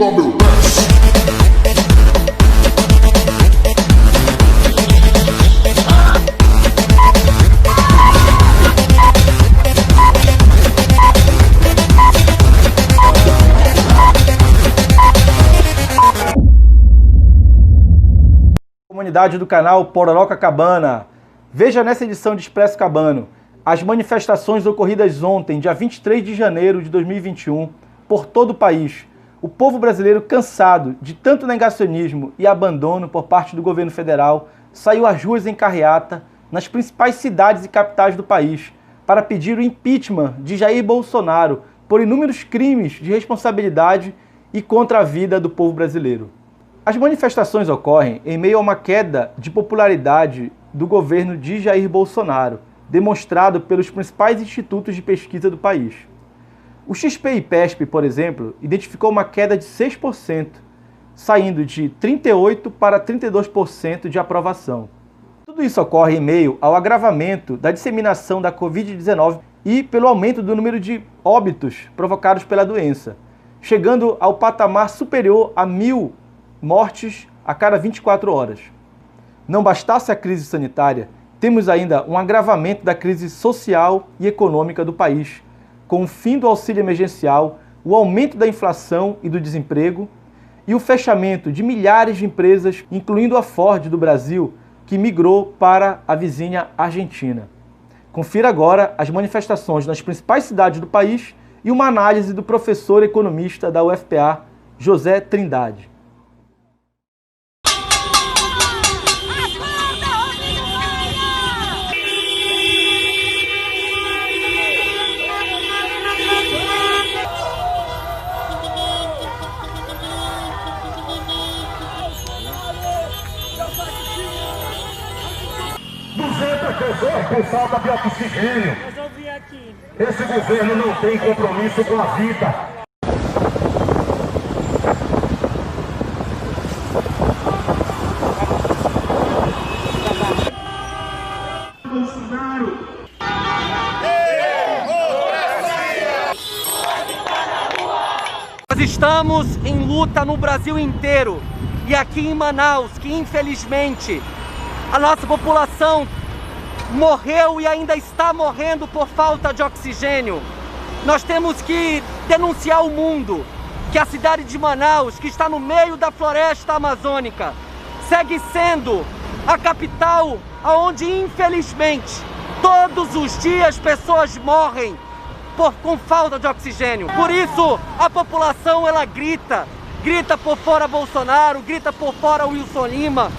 tumba meu pé. Comunidade do canal Pororoca Cabana. Veja nessa edição de Expresso Cabano as manifestações ocorridas ontem, dia 23 de janeiro de 2021, por todo o país. O povo brasileiro, cansado de tanto negacionismo e abandono por parte do governo federal, saiu às ruas em carreata nas principais cidades e capitais do país para pedir o impeachment de Jair Bolsonaro por inúmeros crimes de responsabilidade e contra a vida do povo brasileiro. As manifestações ocorrem em meio a uma queda de popularidade do governo de Jair Bolsonaro, demonstrado pelos principais institutos de pesquisa do país. O XP-IPESP, por exemplo, identificou uma queda de 6%, saindo de 38% para 32% de aprovação. Tudo isso ocorre em meio ao agravamento da disseminação da Covid-19 e pelo aumento do número de óbitos provocados pela doença, chegando ao patamar superior a 1.000 mortes a cada 24 horas. Não bastasse a crise sanitária, temos ainda um agravamento da crise social e econômica do país, com o fim do auxílio emergencial, o aumento da inflação e do desemprego e o fechamento de milhares de empresas, incluindo a Ford do Brasil, que migrou para a vizinha Argentina. Confira agora as manifestações nas principais cidades do país e uma análise do professor economista da UFPA, José Trindade. Por falta de oxigênio. Esse governo não tem compromisso com a vida. Bolsonaro. Nós estamos em luta no Brasil inteiro e aqui em Manaus, que infelizmente a nossa população morreu e ainda está morrendo por falta de oxigênio. Nós temos que denunciar ao mundo que a cidade de Manaus, que está no meio da floresta amazônica, segue sendo a capital onde, infelizmente, todos os dias pessoas morrem com falta de oxigênio. Por isso, a população ela grita por fora Bolsonaro, grita por fora Wilson Lima.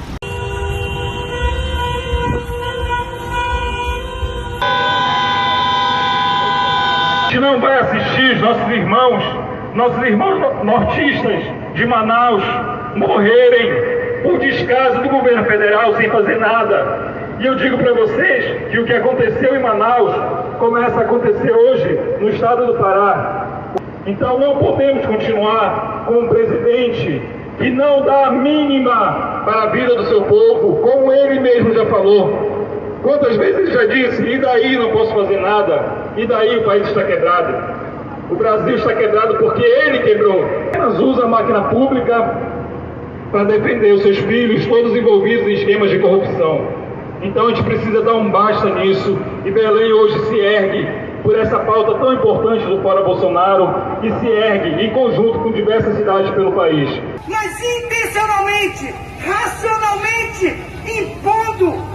A gente não vai assistir nossos irmãos nortistas de Manaus morrerem por descaso do governo federal sem fazer nada. E eu digo para vocês que o que aconteceu em Manaus começa a acontecer hoje no estado do Pará. Então não podemos continuar com um presidente que não dá a mínima para a vida do seu povo, como ele mesmo já falou. Quantas vezes ele já disse, e daí não posso fazer nada? E daí o país está quebrado? O Brasil está quebrado porque ele quebrou. Apenas usa a máquina pública para defender os seus filhos, todos envolvidos em esquemas de corrupção. Então a gente precisa dar um basta nisso. E Belém hoje se ergue por essa pauta tão importante do Fora Bolsonaro e se ergue em conjunto com diversas cidades pelo país. Mas intencionalmente, racionalmente, impondo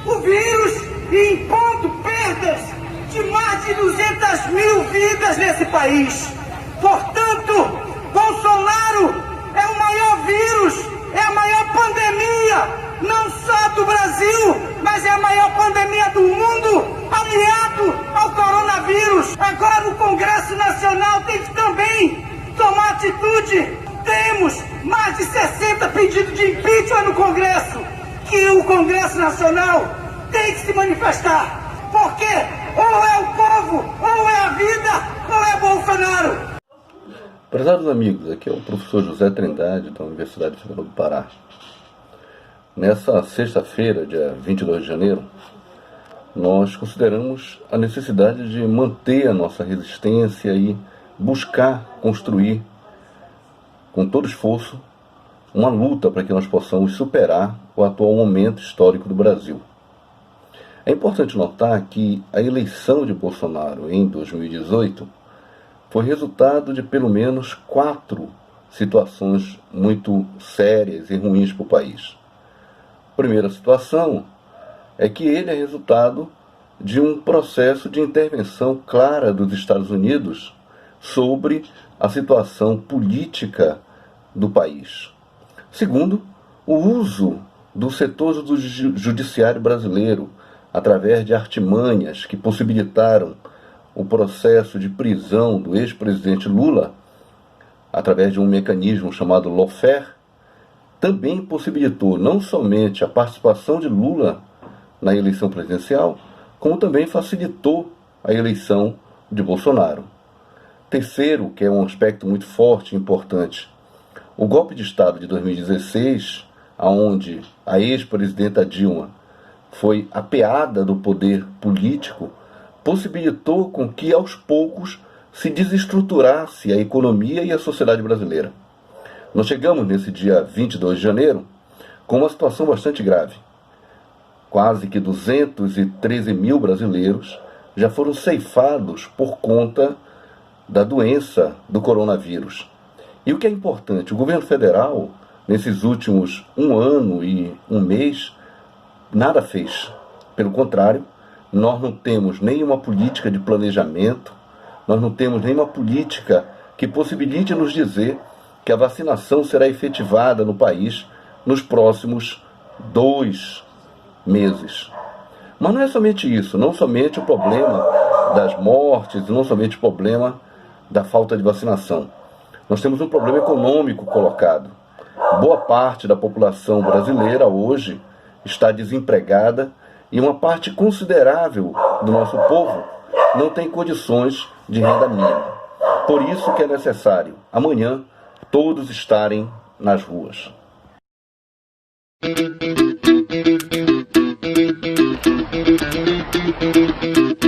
o vírus e impondo perdas de mais de 200 mil vidas nesse país. Portanto, Bolsonaro é o maior vírus, é a maior pandemia, não só do Brasil, mas é a maior pandemia do mundo, aliado ao coronavírus. Agora o Congresso Nacional tem que também tomar atitude. Temos mais de 60 pedidos de impeachment no Congresso, que o Congresso Nacional tem que se manifestar. Porque ou é o povo, ou é a vida, ou é Bolsonaro. Prezados amigos, aqui é o professor José Trindade, da Universidade Federal do Pará. Nessa sexta-feira, dia 22 de janeiro, nós consideramos a necessidade de manter a nossa resistência e buscar construir com todo esforço, uma luta para que nós possamos superar o atual momento histórico do Brasil. É importante notar que a eleição de Bolsonaro em 2018 foi resultado de pelo menos 4 situações muito sérias e ruins para o país. A primeira situação é que ele é resultado de um processo de intervenção clara dos Estados Unidos sobre a situação política do país. Segundo, o uso do setor do judiciário brasileiro através de artimanhas que possibilitaram o processo de prisão do ex-presidente Lula, através de um mecanismo chamado lawfare, também possibilitou não somente a participação de Lula na eleição presidencial, como também facilitou a eleição de Bolsonaro. Terceiro, que é um aspecto muito forte e importante, o golpe de Estado de 2016, onde a ex-presidenta Dilma foi apeada do poder político, possibilitou com que aos poucos se desestruturasse a economia e a sociedade brasileira. Nós chegamos nesse dia 22 de janeiro com uma situação bastante grave. Quase que 213 mil brasileiros já foram ceifados por conta da doença do coronavírus. E o que é importante, o governo federal, nesses últimos 1 ano e 1 mês, nada fez. Pelo contrário, nós não temos nenhuma política de planejamento, nós não temos nenhuma política que possibilite nos dizer que a vacinação será efetivada no país nos próximos 2 meses. Mas não é somente isso, não somente o problema das mortes, não somente o problema da falta de vacinação. Nós temos um problema econômico colocado. Boa parte da população brasileira hoje está desempregada e uma parte considerável do nosso povo não tem condições de renda mínima. Por isso que é necessário, amanhã, todos estarem nas ruas. Thank you.